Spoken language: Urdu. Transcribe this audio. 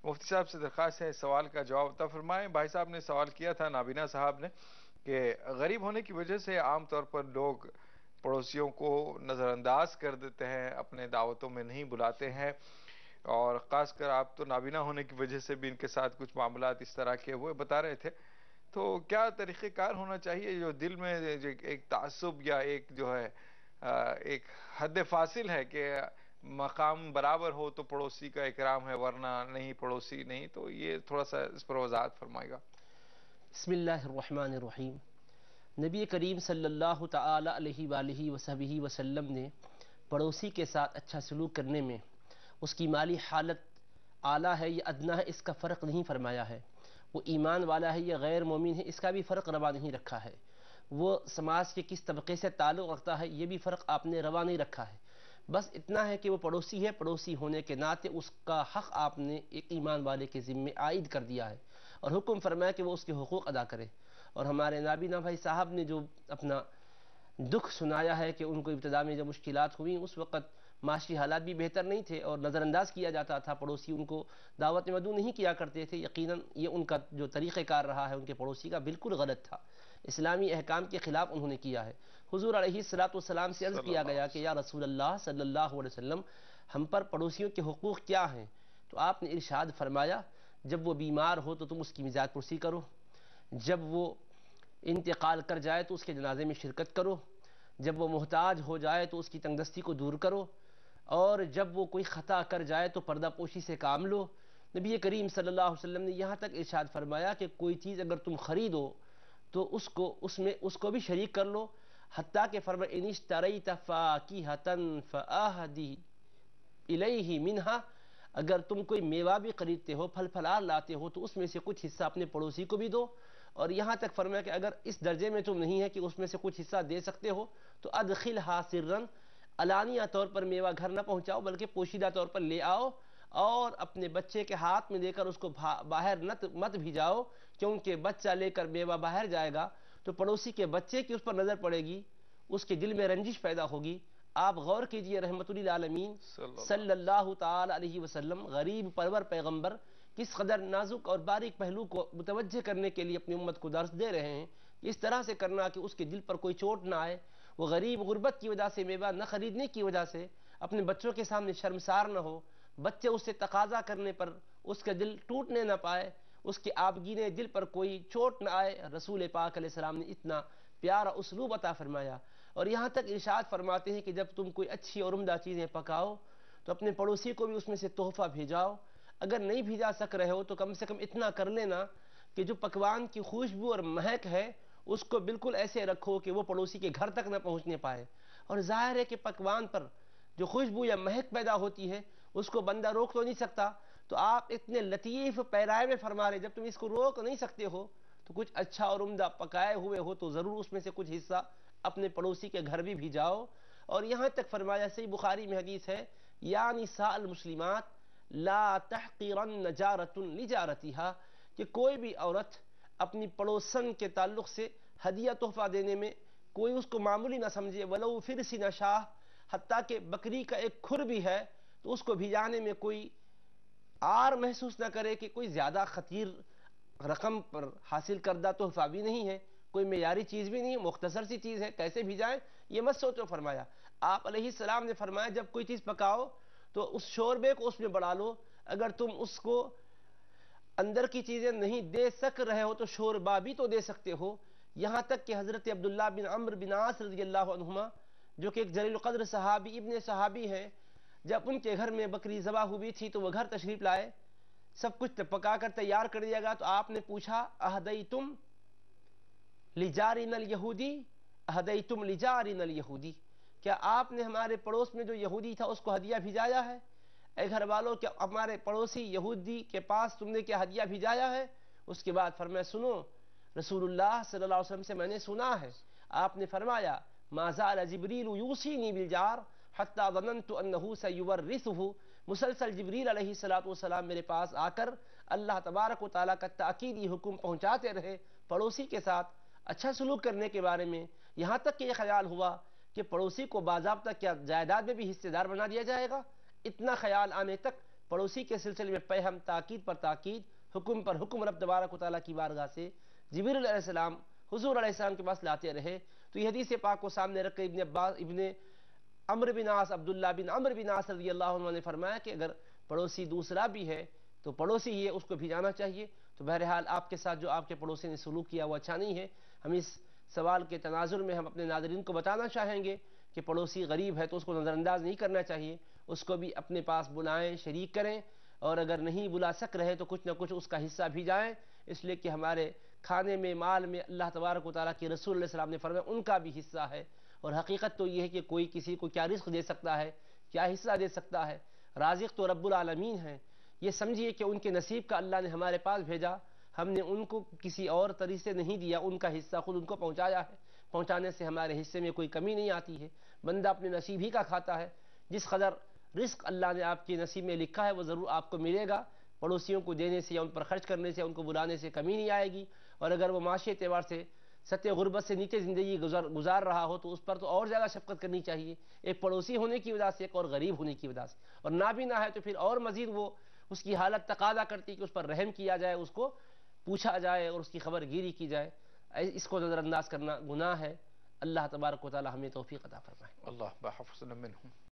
مفتی صاحب سے درخواست ہے اس سوال کا جواب عطا فرمائیں۔ بھائی صاحب نے سوال کیا تھا، نابینا صاحب نے، کہ غریب ہونے کی وجہ سے عام طور پر لوگ پڑوسیوں کو نظر انداز کر دیتے ہیں، اپنے دعوتوں میں نہیں بلاتے ہیں، اور خاص کر آپ تو نابینا ہونے کی وجہ سے بھی ان کے ساتھ کچھ معاملات اس طرح کے ہوئے بتا رہے تھے، تو کیا طریقہ کار ہونا چاہیے جو دل میں جو ایک تعصب یا ایک جو ہے ایک حد فاصل ہے کہ مقام برابر ہو تو پڑوسی کا اکرام ہے، ورنہ نہیں پڑوسی نہیں، تو یہ تھوڑا سا اس پر وضاحت فرمائے گا۔ بسم اللہ الرحمن الرحیم۔ نبی کریم صلی اللہ تعالی علیہ وآلہ وصحبہ وسلم نے پڑوسی کے ساتھ اچھا سلوک کرنے میں اس کی مالی حالت اعلیٰ ہے یا ادنا ہے اس کا فرق نہیں فرمایا ہے، وہ ایمان والا ہے یا غیر مومن ہے اس کا بھی فرق روا نہیں رکھا ہے، وہ سماج کے کس طبقے سے تعلق رکھتا ہے یہ بھی فرق آپ نے روا نہیں رکھا ہے، بس اتنا ہے کہ وہ پڑوسی ہے، پڑوسی ہونے کے ناطے اس کا حق آپ نے ایک ایمان والے کے ذمے عائد کر دیا ہے اور حکم فرمایا کہ وہ اس کے حقوق ادا کرے۔ اور ہمارے نابینا بھائی صاحب نے جو اپنا دکھ سنایا ہے کہ ان کو ابتدا میں جب مشکلات ہوئیں اس وقت معاشی حالات بھی بہتر نہیں تھے اور نظر انداز کیا جاتا تھا، پڑوسی ان کو دعوت مدعو نہیں کیا کرتے تھے، یقیناً یہ ان کا جو طریقہ کار رہا ہے ان کے پڑوسی کا بالکل غلط تھا، اسلامی احکام کے خلاف انہوں نے کیا ہے۔ حضور علیہ السلام سے عرض صلی کیا اللہ گیا علیہ کہ یا رسول اللہ صلی اللہ علیہ وسلم ہم پر پڑوسیوں کے حقوق کیا ہیں؟ تو آپ نے ارشاد فرمایا جب وہ بیمار ہو تو تم اس کی مزاد پرسی کرو، جب وہ انتقال کر جائے تو اس کے جنازے میں شرکت کرو، جب وہ محتاج ہو جائے تو اس کی تنگدستی کو دور کرو، اور جب وہ کوئی خطا کر جائے تو پردہ پوشی سے کام لو۔ نبی کریم صلی اللہ علیہ وسلم نے یہاں تک ارشاد فرمایا کہ کوئی چیز اگر تم خریدو تو اس کو بھی شریک کر لو، حتیٰ کہ فرمایا ان اشتریت فاکہۃ فآہدی الیہ منہا، اگر تم کوئی میوہ بھی خریدتے ہو، پھل پھلار لاتے ہو تو اس میں سے کچھ حصہ اپنے پڑوسی کو بھی دو، اور یہاں تک فرمایا کہ اگر اس درجے میں تم نہیں ہے کہ اس میں سے کچھ حصہ دے سکتے ہو تو ادخلھا سرا، علانیہ طور پر میوہ گھر نہ پہنچاؤ بلکہ پوشیدہ طور پر لے آؤ، اور اپنے بچے کے ہاتھ میں دے کر اس کو باہر مت بھیجاؤ، کیونکہ بچہ لے کر میوہ باہر جائے گا تو پڑوسی کے بچے کی اس پر نظر پڑے گی، اس کے دل میں رنجش پیدا ہوگی۔ آپ غور کیجئے رحمت للعالمین صلی اللہ صلی اللہ تعالی علیہ وسلم غریب پرور پیغمبر کس قدر نازک اور باریک پہلو کو متوجہ کرنے کے لیے اپنی امت کو درس دے رہے ہیں، اس طرح سے کرنا کہ اس کے دل پر کوئی چوٹ نہ آئے، وہ غریب غربت کی وجہ سے میوہ نہ خریدنے کی وجہ سے اپنے بچوں کے سامنے شرمسار نہ ہو، بچے اس سے تقاضا کرنے پر اس کا دل ٹوٹنے نہ پائے، اس کے آبگین دل پر کوئی چوٹ نہ آئے۔ رسول پاک علیہ السلام نے اتنا پیارا اسلوب عطا فرمایا، اور یہاں تک ارشاد فرماتے ہیں کہ جب تم کوئی اچھی اور عمدہ چیزیں پکاؤ تو اپنے پڑوسی کو بھی اس میں سے تحفہ بھیجاؤ، اگر نہیں بھیجا سک رہے ہو تو کم سے کم اتنا کر لینا کہ جو پکوان کی خوشبو اور مہک ہے اس کو بالکل ایسے رکھو کہ وہ پڑوسی کے گھر تک نہ پہنچنے پائے، اور ظاہر ہے کہ پکوان پر جو خوشبو یا مہک پیدا ہوتی ہے اس کو بندہ روک تو نہیں سکتا، تو آپ اتنے لطیف پیرائے میں فرما رہے جب تم اس کو روک نہیں سکتے ہو تو کچھ اچھا اور عمدہ پکائے ہوئے ہو تو ضرور اس میں سے کچھ حصہ اپنے پڑوسی کے گھر بھی بھیجاؤ۔ اور یہاں تک فرمایا صحیح بخاری میں حدیث ہے یا نساء المسلمات لا تحقرن جارۃ لجارتها، کہ کوئی بھی عورت اپنی پڑوسن کے تعلق سے ہدیہ تحفہ دینے میں کوئی اس کو معمولی نہ سمجھے، ولو فرس نشاہ، حتیٰ کہ بکری کا ایک کھر بھی ہے تو اس کو بھیجانے میں کوئی عار محسوس نہ کرے کہ کوئی زیادہ خطیر رقم پر حاصل کردہ تحفہ بھی نہیں ہے، کوئی معیاری چیز بھی نہیں ہے، مختصر سی چیز ہے، کیسے بھیجائیں یہ مت سوچو۔ فرمایا آپ علیہ السلام نے فرمایا جب کوئی چیز پکاؤ تو اس شوربے کو اس میں بڑھا لو، اگر تم اس کو اندر کی چیزیں نہیں دے سک رہے ہو تو شوربہ بھی تو دے سکتے ہو۔ یہاں تک کہ حضرت عبداللہ بن عمرو بن عاص رضی اللہ عنہما جو کہ ایک جلیل القدر صحابی ابن صحابی ہیں، جب ان کے گھر میں بکری ذبح ہوئی تھی تو وہ گھر تشریف لائے، سب کچھ پکا کر تیار کر دیا گیا، تو آپ نے پوچھا اہدیتم لجارنا الیہودی، اہدیتم لجارنا الیہودی، کیا آپ نے ہمارے پڑوس میں جو یہودی تھا اس کو ہدیہ بھیجایا ہے؟ اے گھر والوں کیا ہمارے پڑوسی یہودی کے پاس تم نے کیا ہدیہ بھیجایا ہے؟ اس کے بعد فرمایا سنو، رسول اللہ صلی اللہ علیہ وسلم سے میں نے سنا ہے، آپ نے فرمایا ما زال جبریل یوصینی بالجار حتی ظننت انہ سیورثہ، مسلسل جبریل علیہ السلام میرے پاس آ کر اللہ تبارک و تعالیٰ کا تاکیدی حکم پہنچاتے رہے پڑوسی کے ساتھ اچھا سلوک کرنے کے بارے میں، یہاں تک کہ یہ خیال ہوا کہ پڑوسی کو باضابطہ کیا جائیداد میں بھی حصے دار بنا دیا جائے گا، اتنا خیال آنے تک پڑوسی کے سلسلے میں پیہم تاکید پر تاکید، حکم پر حکم رب تبارک و تعالیٰ کی بارگاہ سے جبریل علیہ السلام حضور علیہ السلام کے پاس لاتے رہے۔ تو یہ حدیث پاک کو سامنے رکھ کے ابن عمرو بن عاص، عبداللہ بن عمرو بن عاص رضی اللہ عنہ نے فرمایا کہ اگر پڑوسی دوسرا بھی ہے تو پڑوسی ہی ہے، اس کو بھی جانا چاہیے۔ تو بہرحال آپ کے ساتھ جو آپ کے پڑوسی نے سلوک کیا وہ اچھا نہیں ہے۔ ہم اس سوال کے تناظر میں ہم اپنے ناظرین کو بتانا چاہیں گے کہ پڑوسی غریب ہے تو اس کو نظر انداز نہیں کرنا چاہیے، اس کو بھی اپنے پاس بلائیں، شریک کریں، اور اگر نہیں بلا سک رہے تو کچھ نہ کچھ اس کا حصہ بھی جائیں، اس لیے کہ ہمارے کھانے میں، مال میں اللہ تبارک و تعالیٰ کے رسول علیہ السلام نے فرمایا ان کا بھی حصہ ہے۔ اور حقیقت تو یہ ہے کہ کوئی کسی کو کیا رزق دے سکتا ہے، کیا حصہ دے سکتا ہے، رازق تو رب العالمین ہیں۔ یہ سمجھیے کہ ان کے نصیب کا اللہ نے ہمارے پاس بھیجا، ہم نے ان کو کسی اور طریقے سے نہیں دیا، ان کا حصہ خود ان کو پہنچایا ہے، پہنچانے سے ہمارے حصے میں کوئی کمی نہیں آتی ہے۔ بندہ اپنے نصیب ہی کا کھاتا ہے، جس قدر رزق اللہ نے آپ کے نصیب میں لکھا ہے وہ ضرور آپ کو ملے گا۔ پڑوسیوں کو دینے سے یا ان پر خرچ کرنے سے، ان کو بلانے سے کمی نہیں آئے گی۔ اور اگر وہ معاشی اعتبار سے سطح غربت سے نیچے زندگی گزار رہا ہو تو اس پر تو اور زیادہ شفقت کرنی چاہیے، ایک پڑوسی ہونے کی وجہ سے، ایک اور غریب ہونے کی وجہ سے۔ اور نہ بھی نہ ہے تو پھر اور مزید وہ اس کی حالت تقاضا کرتی کہ اس پر رحم کیا جائے، اس کو پوچھا جائے اور اس کی خبر گیری کی جائے۔ اس کو نظر انداز کرنا گناہ ہے۔ اللہ تبارک و تعالی ہمیں توفیق عطا فرمائے۔ اللہ بحفظ منہم۔